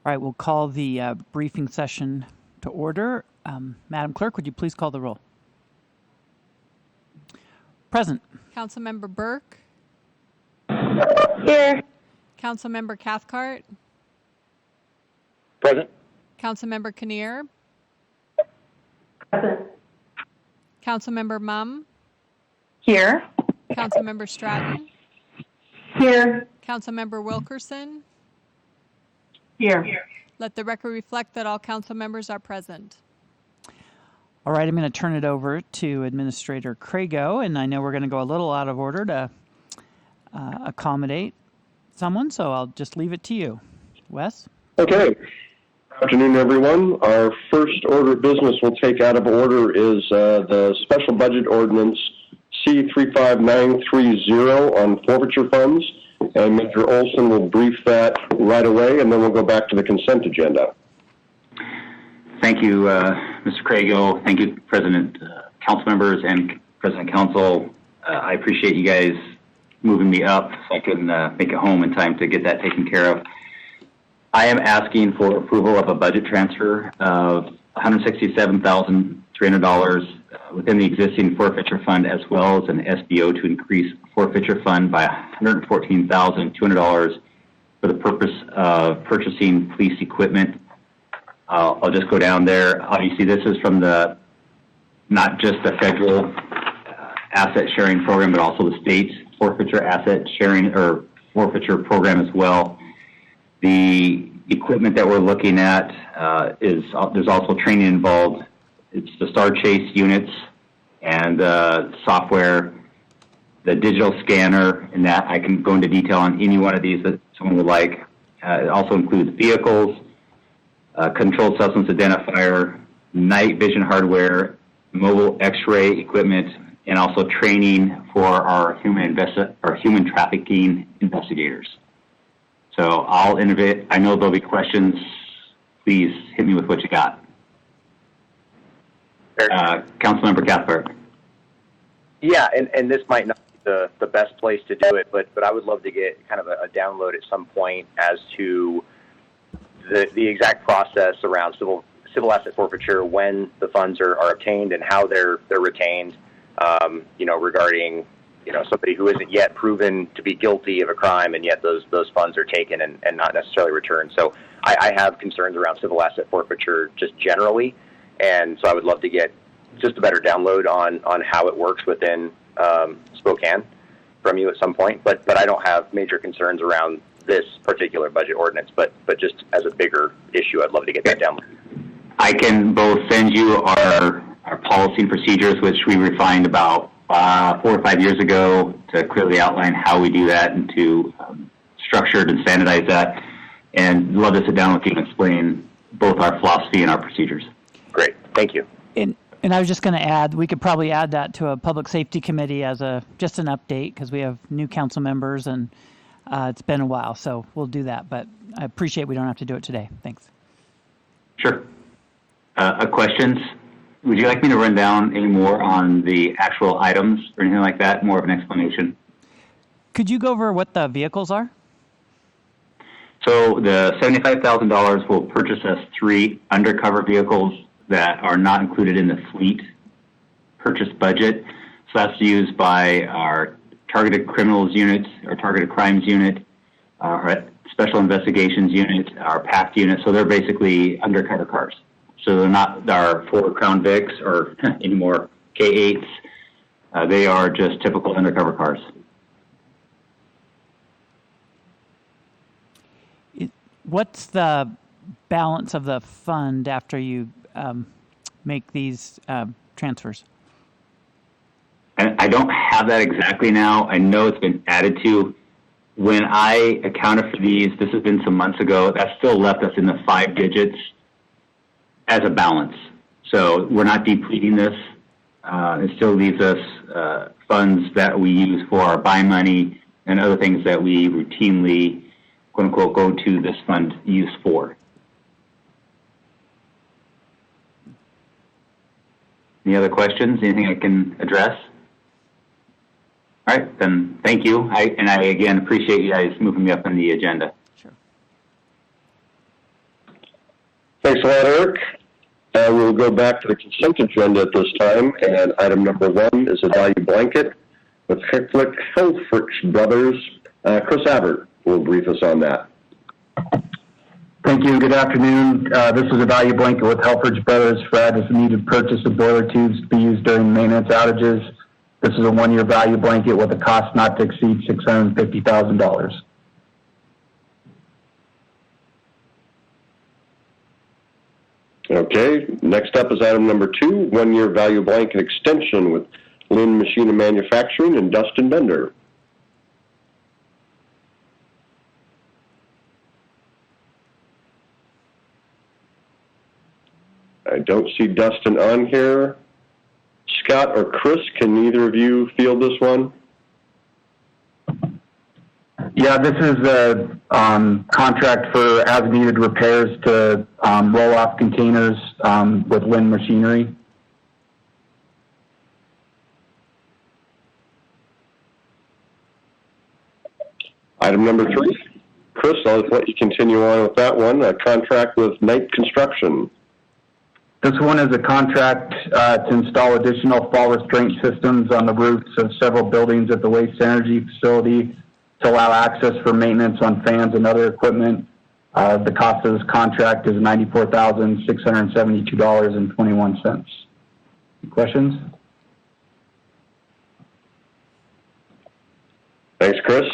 All right, we'll call the briefing session to order. Madam Clerk, would you please call the roll? Present. Councilmember Burke. Here. Councilmember Cathcart. Present. Councilmember Kinnear. Present. Councilmember Mumm. Here. Councilmember Stratton. Here. Councilmember Wilkerson. Here. Let the record reflect that all council members are present. All right, I'm going to turn it over to Administrator Crago, and I know we're going to go a little out of order to accommodate someone, so I'll just leave it to you. Wes? Okay. Good afternoon, everyone. Our first order of business we'll take out of order is the Special Budget Ordinance C35930 on forfeiture funds, and Mr. Olson will brief that right away, and then we'll go back to the consent agenda. Thank you, Mr. Crago. Thank you, President, council members, and President Council. I appreciate you guys moving me up so I can make it home in time to get that taken care of. I am asking for approval of a budget transfer of $167,300 within the existing forfeiture fund, as well as an SBO to increase forfeiture fund by $114,200 for the purpose of purchasing police equipment. I'll just go down there. Obviously, this is from not just the federal asset sharing program, but also the state's forfeiture asset sharing or forfeiture program as well. The equipment that we're looking at there's also training involved. It's the Star Chase units and software, the digital scanner, and that I can go into detail on any one of these that someone would like. It also includes vehicles, controlled substance identifier, night vision hardware, mobile X-ray equipment, and also training for our human trafficking investigators. So I'll innovate. I know there'll be questions. Please hit me with what you got. Councilmember Cathcart. Yeah, and this might not be the best place to do it, but I would love to get kind of a download at some point as to the exact process around civil asset forfeiture, when the funds are obtained and how they're retained. Regarding somebody who isn't yet proven to be guilty of a crime, and yet those funds are taken and not necessarily returned. So I have concerns around civil asset forfeiture just generally, and so I would love to get just a better download on how it works within Spokane from you at some point. But I don't have major concerns around this particular budget ordinance, but just as a bigger issue, I'd love to get that download. I can both send you our policy and procedures, which we refined about 4 or 5 years ago to clearly outline how we do that and to structure and standardize that. And love to sit down with you and explain both our philosophy and our procedures. Great, thank you. And I was just going to add, we could probably add that to a public safety committee as just an update, because we have new council members and it's been a while, so we'll do that. But I appreciate we don't have to do it today. Thanks. Sure. Questions? Would you like me to run down any more on the actual items or anything like that? More of an explanation? Could you go over what the vehicles are? So the $75,000 will purchase us 3 undercover vehicles that are not included in the fleet purchase budget. So that's used by our targeted criminals unit, our targeted crimes unit, our special investigations unit, our PACT unit. So they're basically undercover cars. So they're not our Ford Crown Vics or anymore K8s. They are just typical undercover cars. What's the balance of the fund after you make these transfers? And I don't have that exactly now. I know it's been added to. When I accounted for these, this has been some months ago, that still left us in the 5 digits as a balance. So we're not depleting this. It still leaves us funds that we use for our buy money and other things that we routinely, quote unquote, go to this fund use for. Any other questions? Anything I can address? All right, then thank you. I again appreciate you guys moving me up on the agenda. Sure. Thanks a lot, Eric. We'll go back to the consent agenda at this time, and item number 1 is a value blanket with Helfrich Brothers. Chris Abbott will brief us on that. Thank you. Good afternoon. This is a value blanket with Helfrich Brothers for as-needed purchase of boiler tubes to be used during maintenance outages. This is a 1-year value blanket with a cost not to exceed $650,000. Okay, next up is item number 2, 1-year value blanket extension with Lynn Machine and Manufacturing and Dustin Bender. I don't see Dustin on here. Scott or Chris, can either of you field this one? Yeah, this is a contract for as-needed repairs to roll-off containers with Lynn Machinery. Item number 3. Chris, I'll let you continue on with that one. A contract with Knight Construction. This one is a contract to install additional fall restraint systems on the roofs of several buildings at the waste energy facility to allow access for maintenance on fans and other equipment. The cost of this contract is $94,672.21. Questions? Thanks, Chris.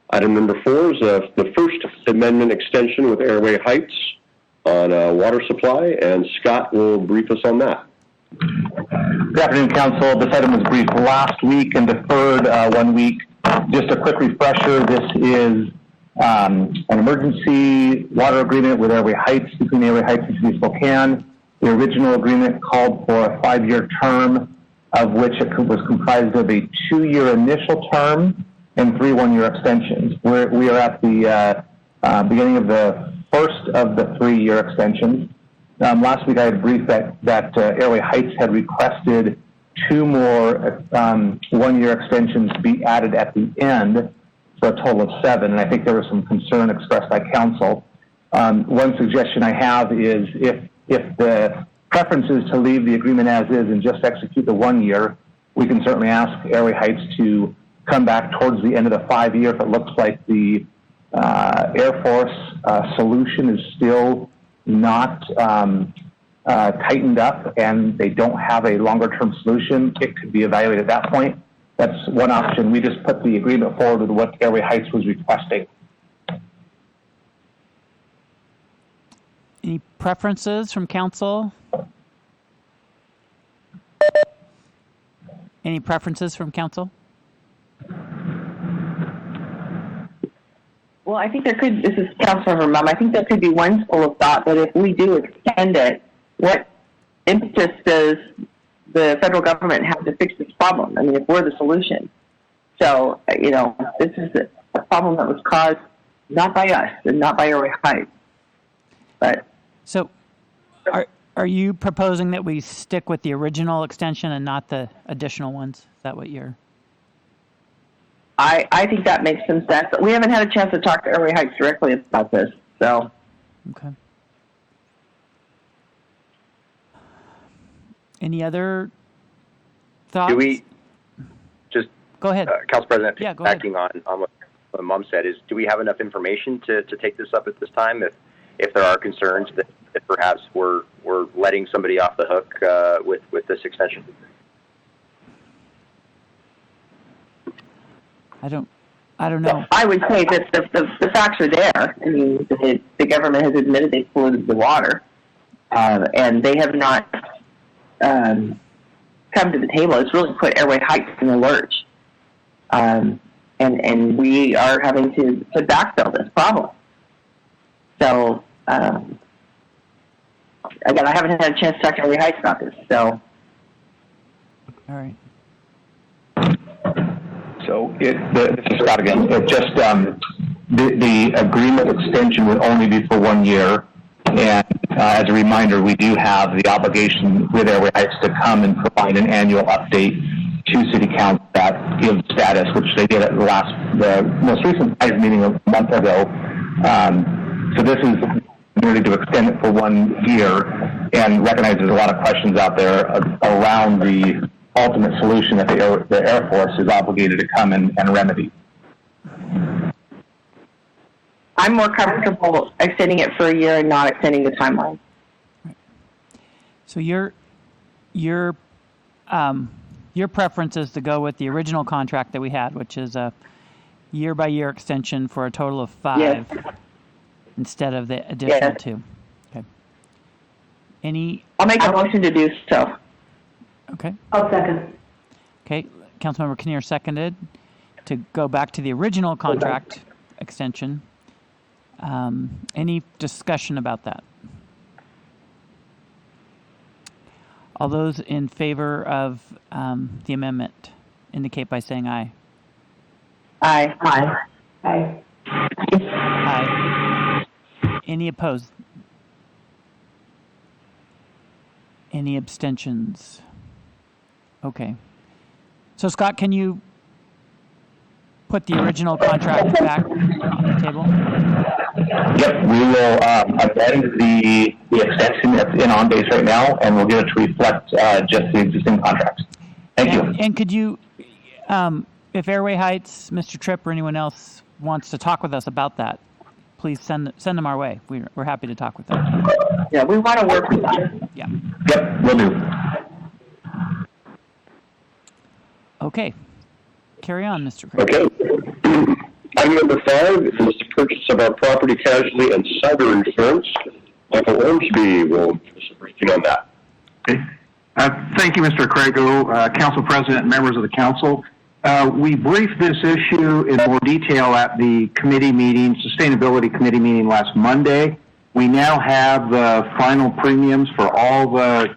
Item number 4 is the First Amendment extension with Airway Heights on water supply, and Scott will brief us on that. Good afternoon, Council. This item was briefed last week and deferred 1 week. Just a quick refresher, this is an emergency water agreement with Airway Heights, between Airway Heights and City of Spokane. The original agreement called for a 5-year term, of which it was comprised of a 2-year initial term and 3 1-year extensions. We are at the beginning of the first of the 3-year extensions. Last week I had briefed that Airway Heights had requested 2 more 1-year extensions be added at the end for a total of 7, and I think there was some concern expressed by council. One suggestion I have is if the preference is to leave the agreement as is and just execute the 1 year, we can certainly ask Airway Heights to come back towards the end of the 5-year if it looks like the Air Force solution is still not tightened up and they don't have a longer-term solution. It could be evaluated at that point. That's one option. We just put the agreement forward with what Airway Heights was requesting. Any preferences from council? Any preferences from council? Well, I think there could, this is Councilmember Mum, I think there could be one school of thought that if we do extend it, what impetus does the federal government have to fix this problem? I mean, if we're the solution. So, you know, this is a problem that was caused not by us and not by Airway Heights. But So are you proposing that we stick with the original extension and not the additional ones? Is that what you're... I think that makes some sense. We haven't had a chance to talk to Airway Heights directly about this, so. Okay. Any other thoughts? Do we just Go ahead. Council President, Yeah, go ahead. acting on what Mum said, is do we have enough information to take this up at this time? If there are concerns that perhaps we're letting somebody off the hook with this extension. I don't know. I would say that the facts are there. I mean, the government has admitted they polluted the water, and they have not come to the table. It's really put Airway Heights in a lurch, and we are having to backfill this problem. So, again, I haven't had a chance to talk to Airway Heights about this. So, All right. So this is Scott again. It just the agreement extension would only be for 1 year, and as a reminder, we do have the obligation with Airway Heights to come and provide an annual update to City Council that gives status, which they did at the most recent meeting a month ago. So this is opportunity to extend it for 1 year and recognize there's a lot of questions out there around the ultimate solution that the Air Force is obligated to come and remedy. I'm more comfortable extending it for a year and not extending the timeline. So your preference is to go with the original contract that we had, which is a year-by-year extension for a total of 5 Yes. instead of the additional Yes. 2. Okay. I'll make a motion to do so. Okay. I'll second. Okay. Councilmember Kinnear seconded to go back to the original contract extension. Any discussion about that? All those in favor of the amendment indicate by saying aye. Aye. Aye. Aye. Aye. Any opposed? Any abstentions? Okay. So Scott, can you put the original contract back on the table? Yep, we will amend the extension that's in on base right now, and we'll get it to reflect just the existing contracts. Thank you. And could you, if Airway Heights, Mr. Tripp, or anyone else wants to talk with us about that, please send them our way. We're happy to talk with them. Yeah, we want to work with them. Yeah. Yep, will do. Okay. Carry on, Mr. Craig. Okay. Item number 5 is the purchase of our property casualty and cyber insurance. Michael Ormsby will give us a briefing on that. Okay. Thank you, Mr. Crago, Council President, and members of the Council. We briefed this issue in more detail at the committee meeting, Sustainability Committee meeting last Monday. We now have the final premiums for all the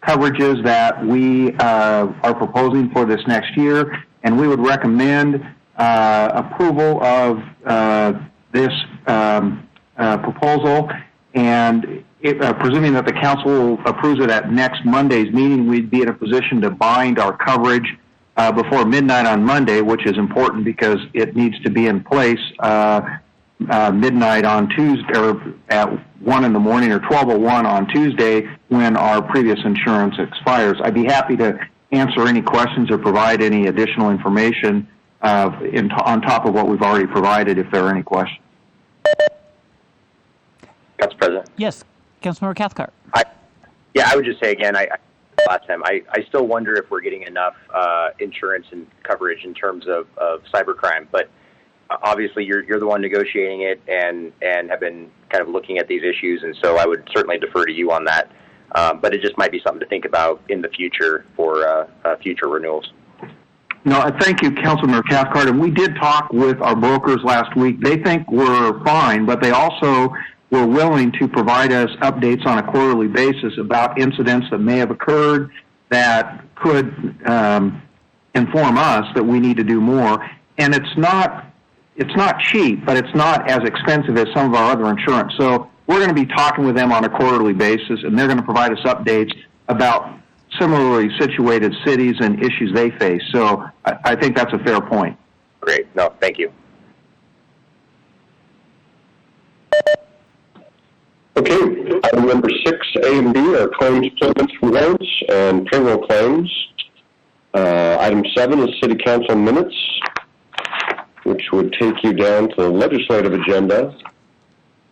coverages that we are proposing for this next year, and we would recommend approval of this proposal, and presuming that the council approves it at next Monday's meeting, we'd be in a position to bind our coverage before midnight on Monday, which is important because it needs to be in place midnight on Tuesday, or at 1 in the morning, or 12:01 on Tuesday when our previous insurance expires. I'd be happy to answer any questions or provide any additional information on top of what we've already provided if there are any questions. Council President. Yes, Councilmember Cathcart. I would just say again, last time, I still wonder if we're getting enough insurance and coverage in terms of cybercrime. But obviously, you're the one negotiating it and have been kind of looking at these issues, and so I would certainly defer to you on that. But it just might be something to think about in the future for future renewals. No, thank you, Councilmember Cathcart. And we did talk with our brokers last week. They think we're fine, but they also were willing to provide us updates on a quarterly basis about incidents that may have occurred that could inform us that we need to do more. And it's not cheap, but it's not as expensive as some of our other insurance. So we're going to be talking with them on a quarterly basis, and they're going to provide us updates about similarly situated cities and issues they face. So I think that's a fair point. Great. No, thank you. Okay, item number 6, A and B, are claims, payments, warrants, and payroll claims. Item 7 is City Council minutes, which would take you down to the legislative agenda.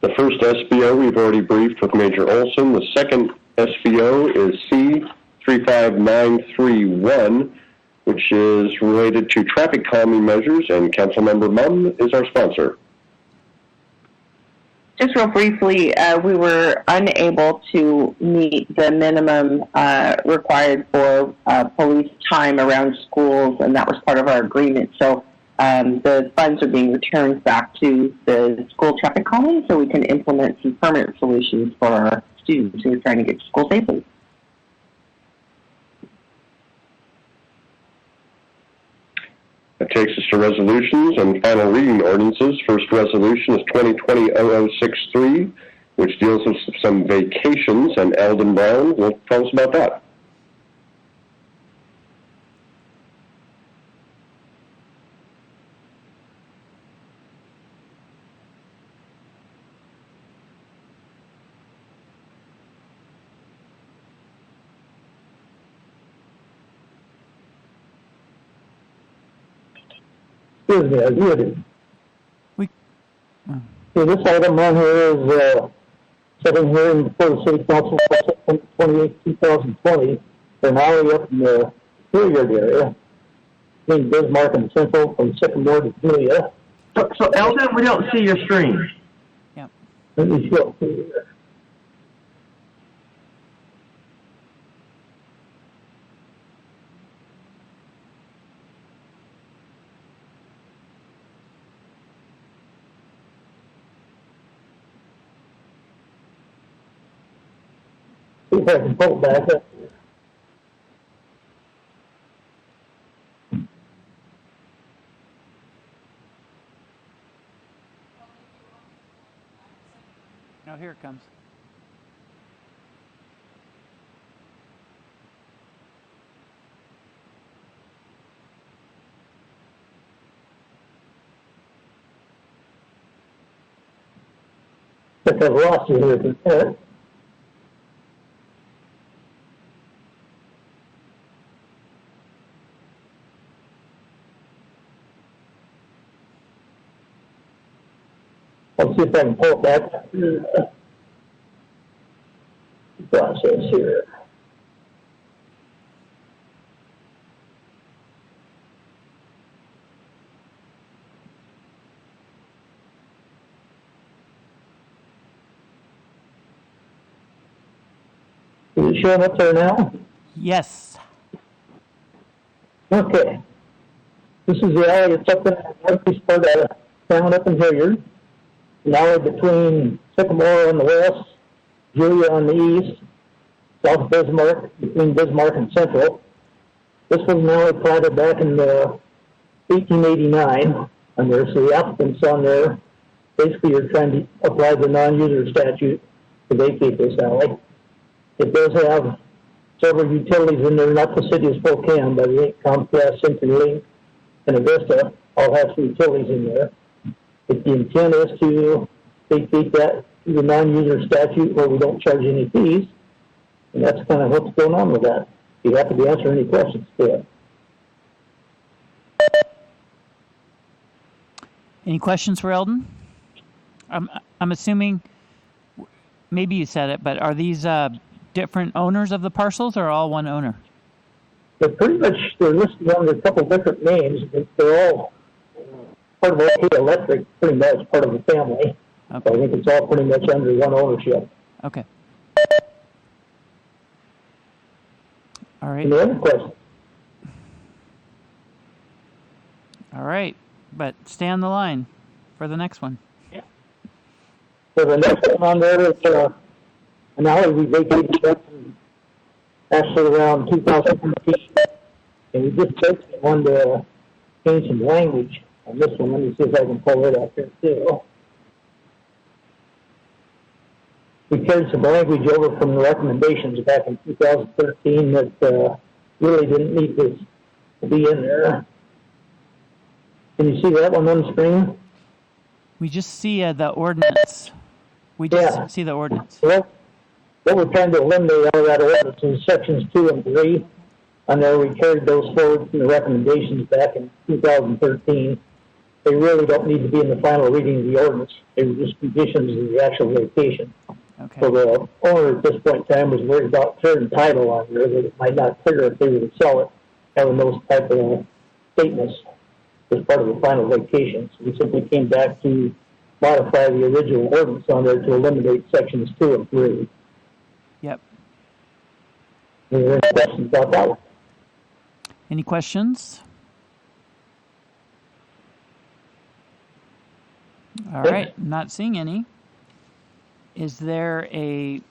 The first SBO we've already briefed with Major Olson. The second SBO is C35931, which is related to traffic calming measures, and Councilmember Mumm is our sponsor. Just real briefly, we were unable to meet the minimum required for police time around schools, and that was part of our agreement. So the funds are being returned back to the school traffic calming so we can implement some permanent solutions for our students who are trying to get to school safely. That takes us to resolutions and final reading ordinances. First resolution is 2020-0063, which deals with some vacations, and Eldon Brown will tell us about that. Excuse me, I did. We, Okay, this item on here is, sitting here in before the city council for September 28, 2020, for an alley up in the Hilliard area, between Bismarck and Central from Sycamore to Julia. So Eldon, we don't see your screen. yeah. Let me show it to you here. See if I can pull it back up. Oh, here it comes. But I've lost you here for a minute. Let's see if I can pull it back. Process here. Is it showing up there now? Yes. Okay. This is the alley that's up in the northeast part of town up in Hilliard. An alley between Sycamore on the west, Julia on the east, South Bismarck, between Bismarck and Central. This was an alley platted back in 1889 on there, so the applicants on there basically are trying to apply the non-user statute to vacate this alley. It does have several utilities in there, not the city of Spokane, but Comcast, CenturyLink, and Avista all have some utilities in there. If the intent is to vacate that, the non-user statute where we don't charge any fees, and that's kind of what's going on with that. You have to be answering any questions to it. Any questions for Eldon? I'm assuming, maybe you said it, but are these different owners of the parcels or all one owner? They're pretty much, they're listed under a couple different names, but they're all part of OK Electric, pretty much part of the family. Okay. So I think it's all pretty much under one ownership. Okay. All right. Any other questions? All right. But stay on the line for the next one. So the next one on there is an alley we vacated back in actually around 2013. And we just basically wanted to change some language on this one. Let me see if I can pull it up here too. We carried some language over from the recommendations back in 2013 that really didn't need this to be in there. Can you see that one on the screen? We just see the ordinance. We just see the ordinance. Well, what we're trying to eliminate out of that ordinance is sections 2 and 3. On there, we carried those forward from the recommendations back in 2013. They really don't need to be in the final reading of the ordinance. They were just conditions of the actual vacation. Okay. So the owner at this point in time was worried about clearing title on there, that it might not clear if they were to sell it, having those type of statements as part of the final vacation. So we simply came back to modify the original ordinance on there to eliminate sections 2 and 3. Yep. Are there any questions about that one? Any questions? All right. Not seeing any. Is there a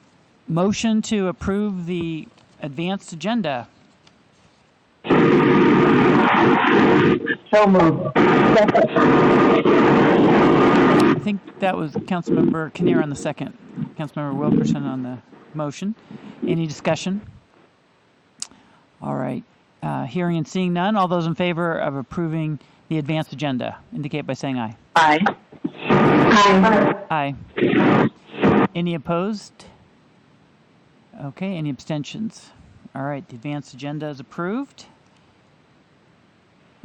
motion to approve the advanced agenda? So moved. I think that was Councilmember Kinnear on the second. Councilmember Wilkerson on the motion. Any discussion? All right. Hearing and seeing none, all those in favor of approving the advanced agenda indicate by saying aye. Aye. Aye. Any opposed? Okay, any abstentions? All right, the advanced agenda is approved.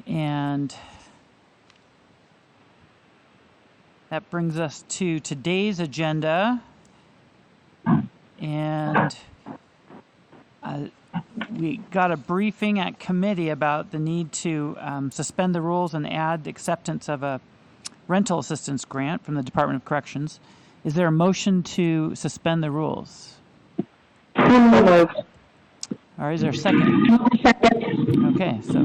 And That brings us to today's agenda. And we got a briefing at committee about the need to suspend the rules and add acceptance of a rental assistance grant from the Department of Corrections. Is there a motion to suspend the rules? All right, is there a second? Okay, so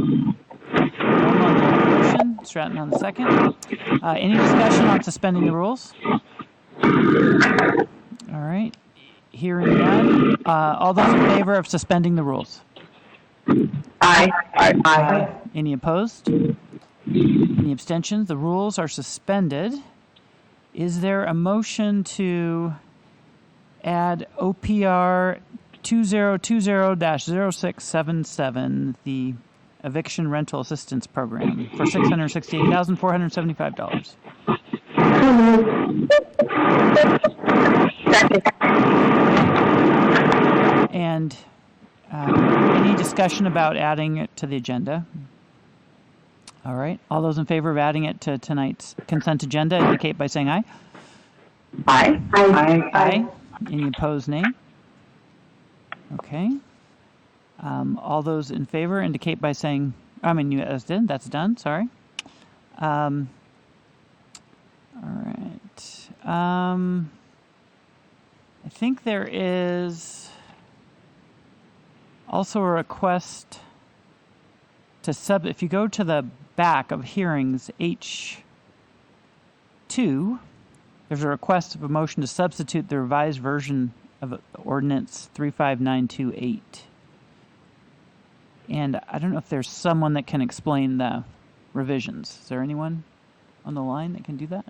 Holm on the motion, Stratton on the second. Any discussion on suspending the rules? All right, hearing none. All those in favor of suspending the rules? Aye. Aye. Any opposed? Any abstentions? The rules are suspended. Is there a motion to add OPR 2020-0677, the eviction rental assistance program, for $668,475? And any discussion about adding it to the agenda? All right. All those in favor of adding it to tonight's consent agenda indicate by saying aye. Aye. Aye. Any opposed, nay? Okay. All those in favor indicate by saying, that's done, sorry. All right. I think there is also a request to if you go to the back of hearings H2, there's a request of a motion to substitute the revised version of Ordinance 35928. And I don't know if there's someone that can explain the revisions. Is there anyone on the line that can do that?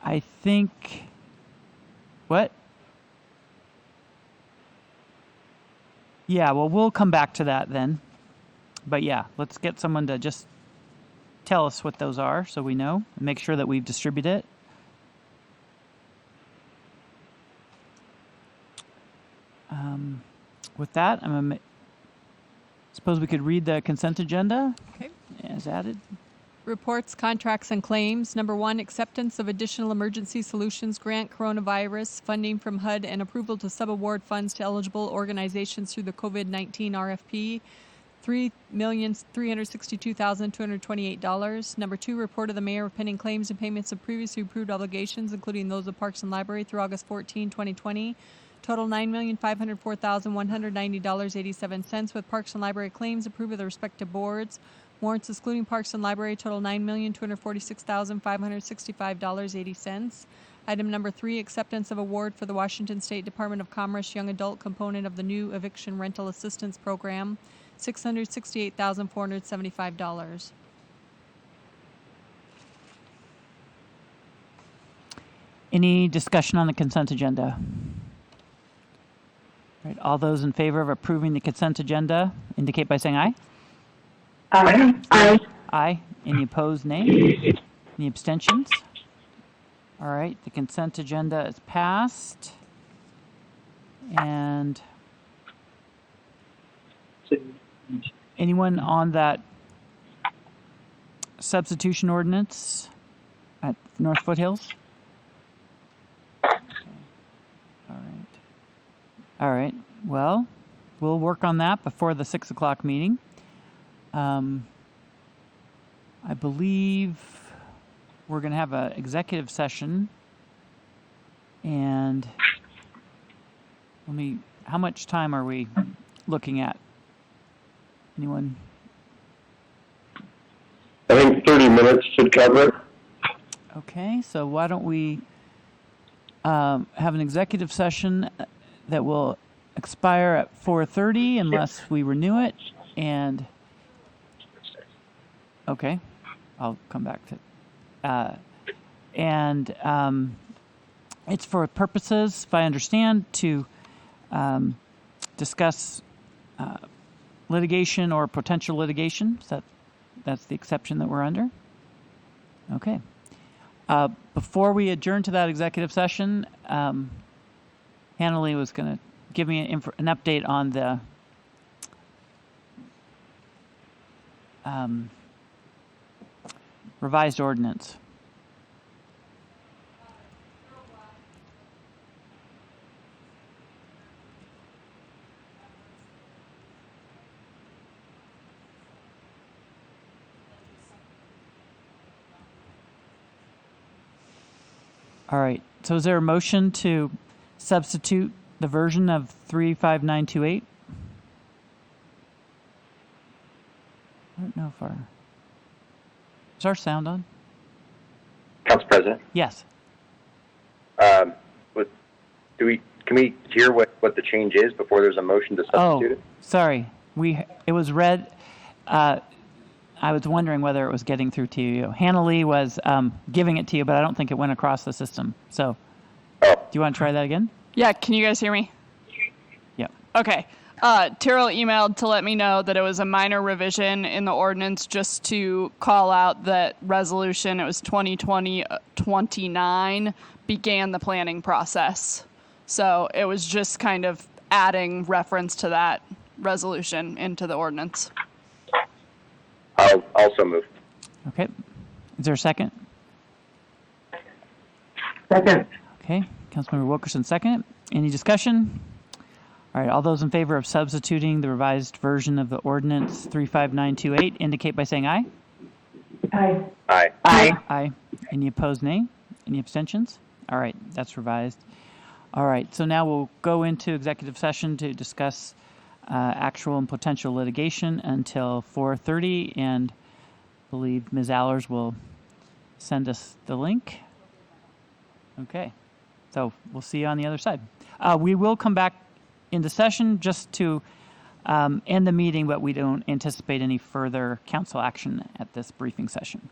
I think... What? Yeah, well, we'll come back to that then. But yeah, let's get someone to just tell us what those are so we know and make sure that we've distributed it. With that, suppose we could read the consent agenda as added. Reports, contracts, and claims. Number 1, acceptance of additional emergency solutions grant coronavirus funding from HUD and approval to subaward funds to eligible organizations through the COVID-19 RFP. $3,362,228. Number 2, report of the mayor of pending claims and payments of previously approved obligations, including those of Parks and Library through August 14, 2020. Total $9,504,190.87, with Parks and Library claims approved of the respective boards. Warrants excluding Parks and Library total $9,246,565.80. Item number 3, acceptance of award for the Washington State Department of Commerce Young Adult component of the new Eviction Rental Assistance Program, $668,475. Any discussion on the consent agenda? All right, all those in favor of approving the consent agenda indicate by saying aye. Aye. Aye. Aye. Any opposed, nay? Any abstentions? All right, the consent agenda is passed. And anyone on that substitution ordinance at North Foothills? All right. Well, we'll work on that before the 6 o'clock meeting. I believe we're going to have an executive session. And how much time are we looking at? Anyone? I think 30 minutes should cover it. Okay, so why don't we have an executive session that will expire at 4:30 unless we renew it. And okay, I'll come back to it's for purposes, if I understand, to discuss litigation or potential litigation. So that's the exception that we're under. Okay. Before we adjourn to that executive session, Hanley was going to give me an update on the revised ordinance. All right. So is there a motion to substitute the version of 35928? I don't know if our... Is our sound on? Council President, Yes. can we hear what the change is before there's a motion to substitute it? Sorry. It was read. I was wondering whether it was getting through to you. Hannah Lee was giving it to you, but I don't think it went across the system. So, do you want to try that again? Yeah, can you guys hear me? Yep. Okay. Terrell emailed to let me know that it was a minor revision in the ordinance, just to call out that resolution, it was 2020-29, began the planning process. So it was just kind of adding reference to that resolution into the ordinance. I'll also move. Okay. Is there a second? Second. Okay. Councilmember Wilkerson, second. Any discussion? All right. All those in favor of substituting the revised version of the ordinance 35928 indicate by saying aye. Aye. Aye. Aye. Aye. Any opposed, nay? Any abstentions? All right. That's revised. All right. So now we'll go into executive session to discuss actual and potential litigation until 4:30, and I believe Ms. Allers will send us the link. Okay, so we'll see you on the other side. We will come back into session just to end the meeting, but we don't anticipate any further council action at this briefing session.